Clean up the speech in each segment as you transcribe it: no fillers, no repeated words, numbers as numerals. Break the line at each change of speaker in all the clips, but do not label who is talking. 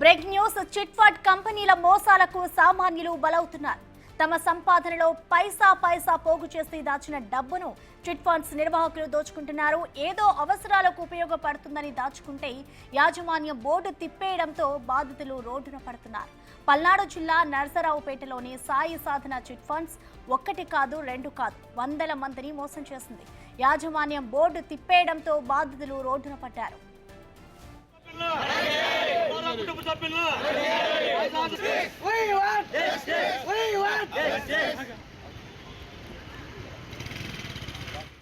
Break news. Chit fund కంపెనీల మోసాలకు సామాన్యులు బలవుతున్నారు. తమ సంపాదనలో పైసా పోగు చేసి దాచిన డబ్బును చిట్ ఫండ్స్ నిర్వాహకులు దోచుకుంటున్నారు. ఏదో అవసరాలకు ఉపయోగపడుతుందని దాచుకుంటే యాజమాన్యం బోర్డు తిప్పేయడంతో బాధితులు రోడ్డున పడుతున్నారు. పల్నాడు జిల్లా నరసరావుపేటలోని సాయి సాధన చిట్ ఫండ్స్ ఒక్కటి కాదు, రెండు కాదు, వందల మందిని మోసం చేసింది. యాజమాన్యం బోర్డు తిప్పేయడంతో బాధితులు రోడ్డున పడ్డారు.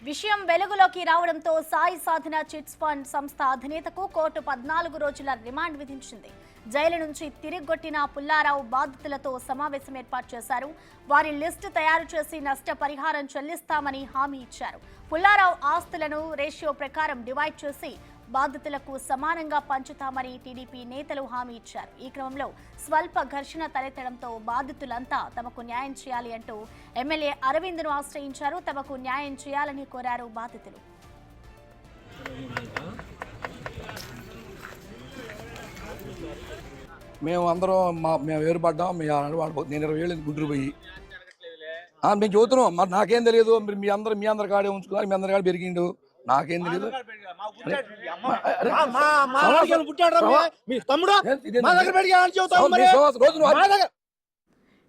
విషయం వెలుగులోకి రావడంతో సాయి సాధన చిట్స్ ఫండ్ సంస్థ అధినేతకు కోర్టు 14 రోజుల రిమాండ్ విధించింది. జైలు నుంచి తిరిగొట్టిన పుల్లారావు బాధితులతో సమావేశం ఏర్పాటు చేశారు. వారి లిస్టు తయారు చేసి నష్టపరిహారం చెల్లిస్తామని హామీ ఇచ్చారు. పుల్లారావు ఆస్తులను రేషియో ప్రకారం డివైడ్ చేసి బాధితులకు సమానంగా పంచుతామని టీడీపీ నేతలు హామీ ఇచ్చారు. ఈ క్రమంలో స్వల్ప ఘర్షణ తలెత్తడంతో బాధితులంతా తమకు న్యాయం చేయాలి అంటూ ఎమ్మెల్యే అరవింద్ను ఆశ్రయించారు. తమకు న్యాయం చేయాలని కోరారు బాధితులు.
మేము అందరం మేము వేరుపడ్డాం. నేను 20 ఏళ్ళు గుంటూరు పోయి మేము చూస్తున్నాం. మరి నాకేం తెలియదు. మీ అందరి కాడే ఉంచుకున్నారు. మీ అందరి కాడ పెరిగిండు. నాకేం తెలియదు.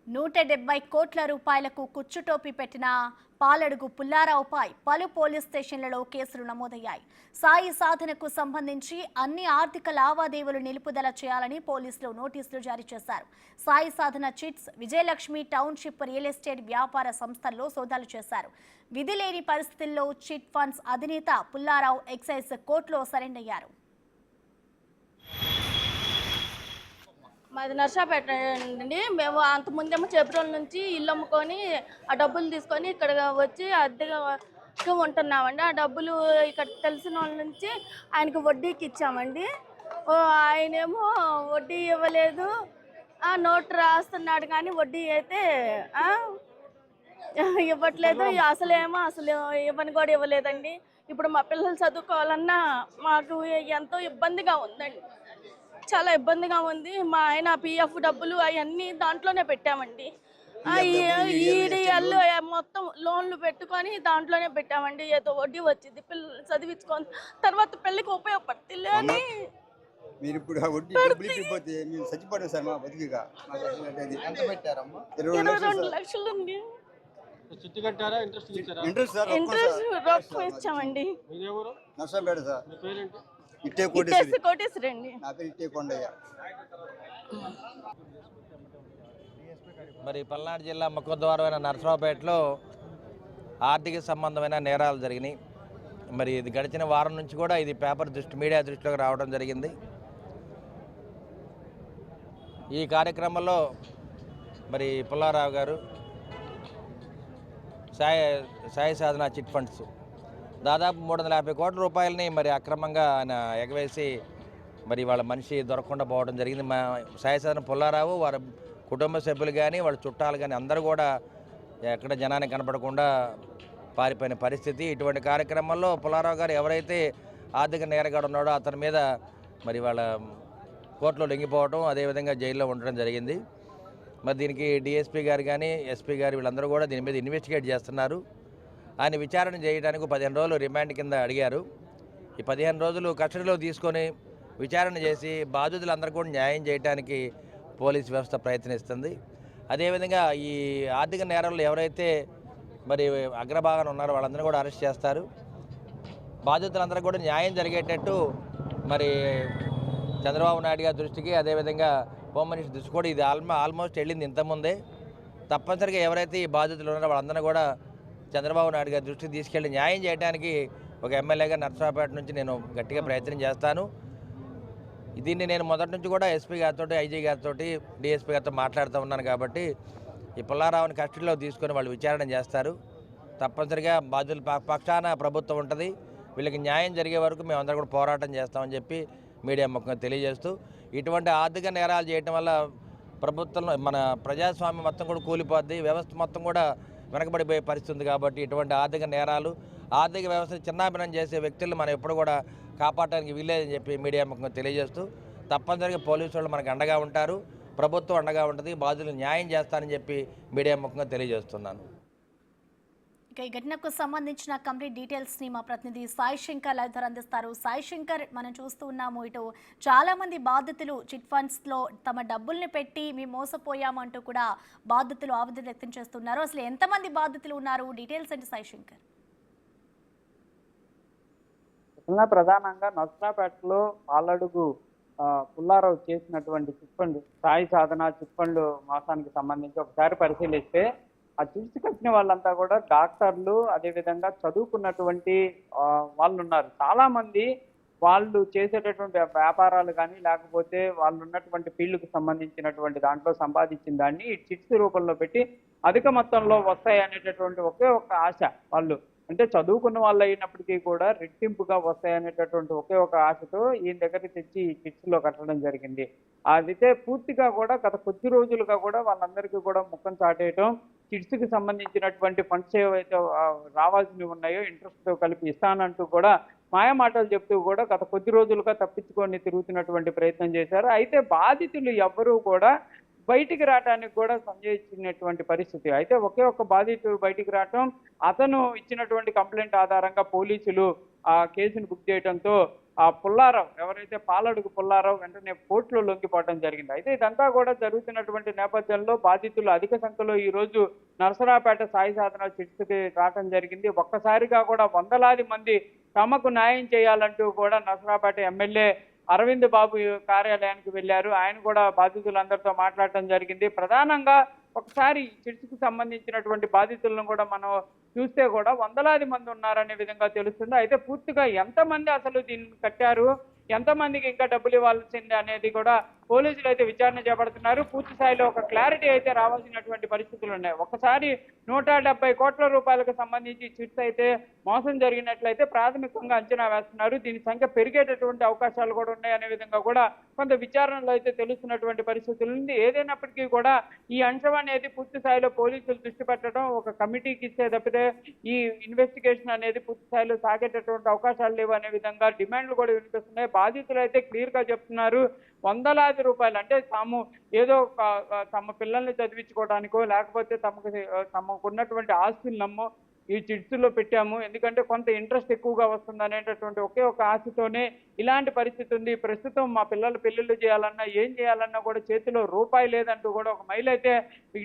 170 కోట్ల రూపాయలకు కుచ్చుటోపి పెట్టిన పాలడుగు పుల్లారావుపై పలు పోలీస్ స్టేషన్లలో కేసులు నమోదయ్యాయి. సాయి సాధనకు సంబంధించి అన్ని ఆర్థిక లావాదేవీలు నిలుపుదల చేయాలని పోలీసులు నోటీసులు జారీ చేశారు. Sai Sadhana chits, Vijayalakshmi township real estate వ్యాపార సంస్థల్లో సోదాలు చేశారు. విధి లేని పరిస్థితుల్లో చిట్ ఫండ్స్ అధినేత పుల్లారావు ఎక్సైజ్ కోర్టులో సరెండర్ అయ్యారు.
మాది నర్సాపేట అండి. మేము అంతకుముందేమో చేబ్రోల్ నుంచి ఇల్లు అమ్ముకొని ఆ డబ్బులు తీసుకొని ఇక్కడ వచ్చి అద్దెగా ఉంటున్నామండి. ఆ డబ్బులు ఇక్కడ తెలిసిన వాళ్ళ నుంచి ఆయనకు వడ్డీకి ఇచ్చామండి. ఆయనేమో వడ్డీ ఇవ్వలేదు, నోట్ రాస్తున్నాడు కానీ వడ్డీ అయితే ఇవ్వట్లేదు. అసలు ఇవ్వని కూడా ఇవ్వలేదండి. ఇప్పుడు మా పిల్లలు చదువుకోవాలన్నా మాకు ఎంతో ఇబ్బందిగా ఉందండి. చాలా ఇబ్బందిగా ఉంది. మా ఆయన పిఎఫ్ డబ్బులు అవన్నీ దాంట్లోనే పెట్టామండి. ఈడిఎల్ మొత్తం లోన్లు పెట్టుకొని దాంట్లోనే పెట్టామండి. ఏదో వడ్డీ వచ్చింది, పిల్లలు చదివించుకొని తర్వాత పెళ్లికి ఉపయోగపడుతుంది అని.
మీరు ఇప్పుడు వడ్డీ డబ్బులు ఇవ్వకపోతే మేము చచ్చిపోతాం సార్. మా బతికిగా
22 లక్షలు ఉంది. ఇంట్రెస్ట్ రొక్కం ఇచ్చామండి.
నర్సాపేట సార్.
కోటేశ్వరి అండి.
నా పేరు ఇట్టే కొండయ్య.
మరి పల్నాడు జిల్లా ముఖద్వారమైన నరసరావుపేటలో ఆర్థిక సంబంధమైన నేరాలు జరిగినాయి. మరి ఇది గడిచిన వారం నుంచి కూడా ఇది మీడియా దృష్టిలోకి రావడం జరిగింది. ఈ కార్యక్రమంలో మరి పుల్లారావు గారు సాయి సాధన చిట్ ఫండ్స్ దాదాపు 350 కోట్ల రూపాయలని మరి అక్రమంగా ఆయన ఎగవేసి మరి వాళ్ళ మనిషి దొరకకుండా పోవడం జరిగింది. మా సాయి సాధన పుల్లారావు, వారి కుటుంబ సభ్యులు కానీ వాళ్ళ చుట్టాలు కానీ అందరూ కూడా ఎక్కడ జనానికి కనపడకుండా పారిపోయిన పరిస్థితి. ఇటువంటి కార్యక్రమంలో పుల్లారావు గారు ఎవరైతే ఆర్థిక నేరగాడు ఉన్నాడో అతని మీద మరి వాళ్ళ కోర్టులో లొంగిపోవడం, అదేవిధంగా జైల్లో ఉండడం జరిగింది. మరి దీనికి డిఎస్పీ గారు కానీ ఎస్పీ గారు వీళ్ళందరూ కూడా దీని మీద ఇన్వెస్టిగేట్ చేస్తున్నారు. ఆయన విచారణ చేయడానికి 15 రోజులు రిమాండ్ కింద అడిగారు. ఈ 15 రోజులు కస్టడీలో తీసుకొని విచారణ చేసి బాధితులందరూ కూడా న్యాయం చేయడానికి పోలీస్ వ్యవస్థ ప్రయత్నిస్తుంది. అదేవిధంగా ఈ ఆర్థిక నేరాలు ఎవరైతే మరి అగ్రభాగాన ఉన్నారో వాళ్ళందరూ కూడా అరెస్ట్ చేస్తారు. బాధితులందరూ కూడా న్యాయం జరిగేటట్టు మరి చంద్రబాబు నాయుడు గారి దృష్టికి, అదేవిధంగా హోమ్ మినిస్టర్ దృష్టి కూడా ఇది ఆల్మోస్ట్ వెళ్ళింది ఇంతకుముందే. తప్పనిసరిగా ఎవరైతే ఈ బాధితులు ఉన్నారో వాళ్ళందరూ కూడా చంద్రబాబు నాయుడు గారి దృష్టికి తీసుకెళ్లి న్యాయం చేయడానికి ఒక ఎమ్మెల్యేగా నర్సరావుపేట నుంచి నేను గట్టిగా ప్రయత్నం చేస్తాను. దీన్ని నేను మొదటి నుంచి కూడా ఎస్పీ గారితో, ఐజీ గారితో, డిఎస్పీ గారితో మాట్లాడుతూ ఉన్నాను. కాబట్టి ఈ పుల్లారావుని కస్టడీలో తీసుకొని వాళ్ళు విచారణ చేస్తారు. తప్పనిసరిగా బాధితుల పక్షాన ప్రభుత్వం ఉంటుంది. వీళ్ళకి న్యాయం జరిగే వరకు మేమందరం కూడా పోరాటం చేస్తామని చెప్పి మీడియా ముఖంగా తెలియజేస్తూ, ఇటువంటి ఆర్థిక నేరాలు చేయడం వల్ల ప్రభుత్వంలో మన ప్రజాస్వామ్యం మొత్తం కూడా కూలిపోద్ది, వ్యవస్థ మొత్తం కూడా వెనకబడిపోయే పరిస్థితి ఉంది. కాబట్టి ఇటువంటి ఆర్థిక నేరాలు, ఆర్థిక వ్యవస్థ చిన్నాభిన్నం చేసే వ్యక్తులు మనం ఎప్పుడు కూడా కాపాడటానికి వీల్లేదని చెప్పి మీడియా ముఖంగా తెలియజేస్తూ తప్పనిసరిగా పోలీసు వాళ్ళు మనకు అండగా ఉంటారు, ప్రభుత్వం అండగా ఉంటుంది, బాధితులకు న్యాయం చేస్తానని చెప్పి మీడియా ముఖంగా తెలియజేస్తున్నాను.
ఇక ఈ ఘటనకు సంబంధించిన కంప్లీట్ డీటెయిల్స్ ని మా ప్రతినిధి సాయి శంకర్ లైవ్ ద్వారా అందిస్తారు. సాయి శంకర్, మనం చూస్తూ ఉన్నాము ఇటు చాలా మంది బాధితులు చిట్ ఫండ్స్ లో తమ డబ్బుల్ని పెట్టి మేము మోసపోయామంటూ కూడా బాధితులు ఆవేదన వ్యక్తం చేస్తున్నారు. అసలు ఎంతమంది బాధితులు ఉన్నారు, డీటెయిల్స్ అంటే సాయి శంకర్?
ప్రధానంగా నర్సరాపేటలో పాలడుగు పుల్లారావు చేసినటువంటి చిట్ ఫండ్ సాయి సాధన చిట్ ఫండ్ మోసానికి సంబంధించి ఒకసారి పరిశీలిస్తే ఆ చిట్స్ కట్టిన వాళ్ళంతా కూడా డాక్టర్లు, అదేవిధంగా చదువుకున్నటువంటి వాళ్ళు ఉన్నారు. చాలా మంది వాళ్ళు చేసేటటువంటి వ్యాపారాలు కానీ లేకపోతే వాళ్ళు ఉన్నటువంటి ఫీల్డ్కి సంబంధించినటువంటి దాంట్లో సంపాదించిన దాన్ని చిట్స్ రూపంలో పెట్టి అధిక మొత్తంలో వస్తాయి అనేటటువంటి ఒకే ఒక ఆశ, వాళ్ళు అంటే చదువుకున్న వాళ్ళు అయినప్పటికీ కూడా రెట్టింపుగా వస్తాయనేటటువంటి ఒకే ఒక ఆశతో ఈయన దగ్గరికి తెచ్చి చిట్స్లో కట్టడం జరిగింది. అదైతే పూర్తిగా కూడా గత కొద్ది రోజులుగా కూడా వాళ్ళందరికీ కూడా ముఖం చాటేయటం, చిట్స్కి సంబంధించినటువంటి ఫండ్స్ ఏవైతే రావాల్సినవి ఉన్నాయో ఇంట్రెస్ట్తో కలిపి ఇస్తానంటూ కూడా మాయమాటలు చెప్తూ కూడా గత కొద్ది రోజులుగా తప్పించుకొని తిరుగుతున్నటువంటి ప్రయత్నం చేశారు. అయితే బాధితులు ఎవ్వరూ కూడా బయటికి రావడానికి కూడా సంజయించినటువంటి పరిస్థితి. అయితే ఒకే ఒక్క బాధితుడు బయటికి రావటం, అతను ఇచ్చినటువంటి కంప్లైంట్ ఆధారంగా పోలీసులు ఆ కేసును బుక్ చేయడంతో ఆ పుల్లారావు, ఎవరైతే పాలడుగు పుల్లారావు, వెంటనే కోర్టులో లొంగిపోవడం జరిగింది. అయితే ఇదంతా కూడా జరుగుతున్నటువంటి నేపథ్యంలో బాధితులు అధిక సంఖ్యలో ఈ రోజు నరసరాపేట సాయి సాధన చిట్స్కి రావడం జరిగింది. ఒక్కసారిగా కూడా వందలాది మంది తమకు న్యాయం చేయాలంటూ కూడా నరసరాపేట ఎమ్మెల్యే అరవింద్ బాబు కార్యాలయానికి వెళ్ళారు. ఆయన కూడా బాధితులందరితో మాట్లాడటం జరిగింది. ప్రధానంగా ఒకసారి చిట్స్కి సంబంధించినటువంటి బాధితులను కూడా మనం చూస్తే కూడా వందలాది మంది ఉన్నారనే విధంగా తెలుస్తుంది. అయితే పూర్తిగా ఎంతమంది అసలు దీన్ని కట్టారు, ఎంతమందికి ఇంకా డబ్బులు ఇవ్వాల్సిందే అనేది కూడా పోలీసులు అయితే విచారణ చేపడుతున్నారు. పూర్తి స్థాయిలో ఒక క్లారిటీ అయితే రావాల్సినటువంటి పరిస్థితులు ఉన్నాయి. ఒకసారి 170 కోట్ల రూపాయలకు సంబంధించి చిట్స్ అయితే మోసం జరిగినట్లయితే ప్రాథమికంగా అంచనా వేస్తున్నారు. దీని సంఖ్య పెరిగేటటువంటి అవకాశాలు కూడా ఉన్నాయనే విధంగా కూడా కొంత విచారణలో అయితే తెలుస్తున్నటువంటి పరిస్థితులు ఉంది. ఏదైనప్పటికీ కూడా ఈ అంశం అనేది పూర్తి స్థాయిలో పోలీసులు దృష్టి పెట్టడం, ఒక కమిటీకి ఇస్తే తప్పితే ఈ ఇన్వెస్టిగేషన్ అనేది పూర్తి స్థాయిలో సాగేటటువంటి అవకాశాలు లేవు అనే విధంగా డిమాండ్లు కూడా వినిపిస్తున్నాయి. బాధితులు అయితే క్లియర్గా చెప్తున్నారు, వందలాది రూపాయలు అంటే తాము ఏదో తమ పిల్లల్ని చదివించుకోవడానికో లేకపోతే తమకు ఉన్నటువంటి ఆస్తులు నమ్మో ఈ చిట్స్లో పెట్టాము, ఎందుకంటే కొంత ఇంట్రెస్ట్ ఎక్కువగా వస్తుంది అనేటటువంటి ఒకే ఒక ఆశతోనే ఇలాంటి పరిస్థితి ఉంది. ప్రస్తుతం మా పిల్లలు పెళ్లిళ్ళు చేయాలన్నా ఏం చేయాలన్నా కూడా చేతిలో రూపాయి లేదంటూ కూడా ఒక మహిళ అయితే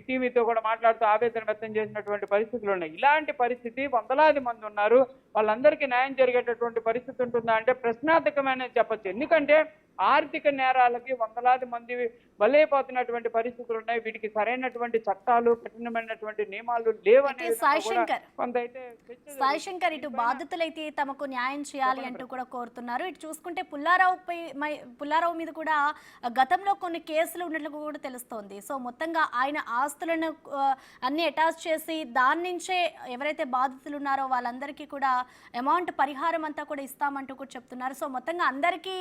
టీవీతో కూడా మాట్లాడుతూ ఆవేదన వ్యక్తం చేసినటువంటి పరిస్థితులు ఉన్నాయి. ఇలాంటి పరిస్థితి వందలాది మంది ఉన్నారు, వాళ్ళందరికీ న్యాయం జరిగేటటువంటి పరిస్థితి ఉంటుందా అంటే ప్రశ్నార్థకమైన చెప్పచ్చు. ఎందుకంటే ఆర్థిక నేరాలకి వందలాది మంది బలైపోతున్నటువంటి పరిస్థితులు ఉన్నాయి. వీటికి సరైనటువంటి చట్టాలు, కఠినమైనటువంటి నియమాలు లేవనే
సాయి శంకర్, ఇటు బాధితులైతే తమకు న్యాయం చేయాలి అంటూ కూడా కోరుతున్నారు. ఇటు చూసుకుంటే పుల్లారావు మీద కూడా గతంలో కొన్ని కేసులు ఉన్నట్లు కూడా తెలుస్తోంది. సో మొత్తంగా ఆయన ఆస్తులను అన్ని అటాచ్ చేసి దాని నుంచే ఎవరైతే బాధితులు ఉన్నారో వాళ్ళందరికీ కూడా అమౌంట్ పరిహారం అంతా కూడా ఇస్తామంటూ కూడా చెప్తున్నారు. సో మొత్తంగా అందరికీ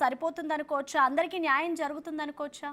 సరిపోతుంది అనుకోవచ్చా, అందరికీ న్యాయం జరుగుతుంది అనుకోవచ్చా?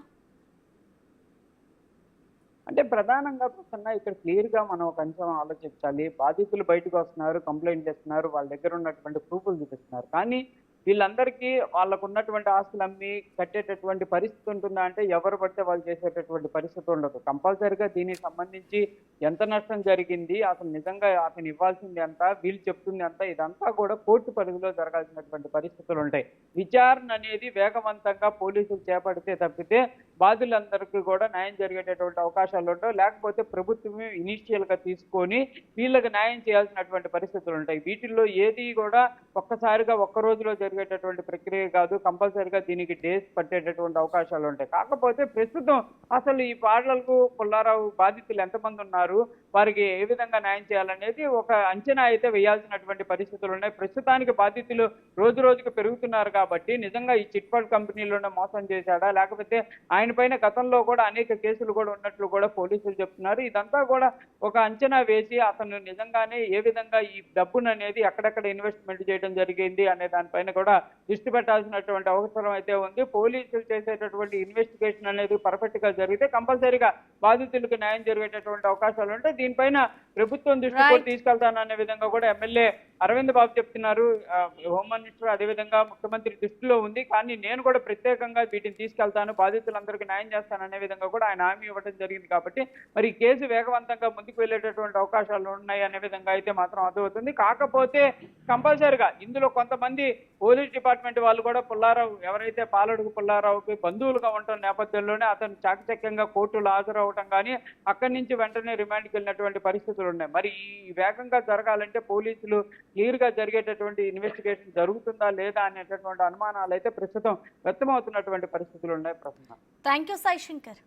అంటే ప్రధానంగా ప్రసన్న ఇక్కడ క్లియర్గా మనం ఒక అంశం ఆలోచించాలి. బాధితులు బయటకు వస్తున్నారు, కంప్లైంట్ చేస్తున్నారు, వాళ్ళ దగ్గర ఉన్నటువంటి ప్రూఫ్లు చూపిస్తున్నారు. కానీ వీళ్ళందరికీ వాళ్ళకు ఉన్నటువంటి ఆస్తులు అమ్మి కట్టేటటువంటి పరిస్థితి ఉంటుందా అంటే ఎవరు పడితే వాళ్ళు చేసేటటువంటి పరిస్థితి ఉండదు. కంపల్సరీగా దీనికి సంబంధించి ఎంత నష్టం జరిగింది, అసలు నిజంగా అతను ఇవ్వాల్సింది ఎంత, వీళ్ళు చెప్తుంది ఎంత, ఇదంతా కూడా కోర్టు పరిధిలో జరగాల్సినటువంటి పరిస్థితులు ఉంటాయి. విచారణ అనేది వేగవంతంగా పోలీసులు చేపడితే తప్పితే బాధితులందరికీ కూడా న్యాయం జరిగేటటువంటి అవకాశాలు ఉండవు. లేకపోతే ప్రభుత్వమే ఇనిషియల్గా తీసుకొని వీళ్ళకి న్యాయం చేయాల్సినటువంటి పరిస్థితులు ఉంటాయి. వీటిల్లో ఏది కూడా ఒక్కసారిగా ఒక్క రోజులో జరిగేటటువంటి ప్రక్రియ కాదు. కంపల్సరీగా దీనికి డేస్ పట్టేటటువంటి అవకాశాలు ఉంటాయి. కాకపోతే ప్రస్తుతం అసలు ఈ పాటలకు పుల్లారావు బాధితులు ఎంతమంది ఉన్నారు, వారికి ఏ విధంగా న్యాయం చేయాలనేది ఒక అంచనా అయితే వేయాల్సినటువంటి పరిస్థితులు ఉన్నాయి. ప్రస్తుతానికి బాధితులు రోజు రోజుకు పెరుగుతున్నారు కాబట్టి నిజంగా ఈ చిట్ ఫండ్ కంపెనీలోనే మోసం చేశాడా, లేకపోతే ఆయన పైన గతంలో కూడా అనేక కేసులు కూడా ఉన్నట్లు కూడా పోలీసులు చెప్తున్నారు. ఇదంతా కూడా ఒక అంచనా వేసి అతను నిజంగానే ఏ విధంగా ఈ డబ్బును అనేది ఎక్కడెక్కడ ఇన్వెస్ట్మెంట్ చేయడం జరిగింది అనే దానిపైన కూడా దృష్టి పెట్టాల్సినటువంటి అవసరం అయితే ఉంది. పోలీసులు చేసేటటువంటి ఇన్వెస్టిగేషన్ అనేది పర్ఫెక్ట్ గా జరిగితే కంపల్సరీగా బాధితులకు న్యాయం జరిగేటటువంటి అవకాశాలు ఉంటాయి. దీనిపైన ప్రభుత్వం దృష్టి కూడా తీసుకెళ్తాననే విధంగా కూడా ఎమ్మెల్యే అరవింద్ బాబు చెప్తున్నారు. హోమ్ మినిస్టర్ అదేవిధంగా ముఖ్యమంత్రి దృష్టిలో ఉంది. కానీ నేను కూడా ప్రత్యేకంగా వీటిని తీసుకెళ్తాను, బాధితులందరికీ న్యాయం చేస్తాననే విధంగా కూడా ఆయన హామీ ఇవ్వడం జరిగింది. కాబట్టి మరి ఈ కేసు వేగవంతంగా ముందుకు వెళ్ళేటటువంటి అవకాశాలు ఉన్నాయి అనే విధంగా అయితే మాత్రం అర్థమవుతుంది. కాకపోతే కంపల్సరీగా ఇందులో కొంతమంది పోలీస్ డిపార్ట్మెంట్ వాళ్ళు కూడా పుల్లారావు ఎవరైతే పాలడుగు పుల్లారావుకి బంధువులుగా ఉంటున్న నేపథ్యంలోనే అతను చాకచక్యంగా కోర్టులో హాజరవటం కానీ అక్కడి నుంచి వెంటనే రిమాండ్కి వెళ్ళినటువంటి పరిస్థితులు ఉన్నాయి. మరి ఈ వేగంగా జరగాలంటే పోలీసులు క్లియర్గా జరిగేటటువంటి ఇన్వెస్టిగేషన్ జరుగుతుందా లేదా అనేటటువంటి అనుమానాలు అయితే ప్రస్తుతం వ్యక్తమవుతున్నటువంటి పరిస్థితులు ఉన్నాయి. ప్రస్తుతం
థ్యాంక్ యూ సాయి శంకర్.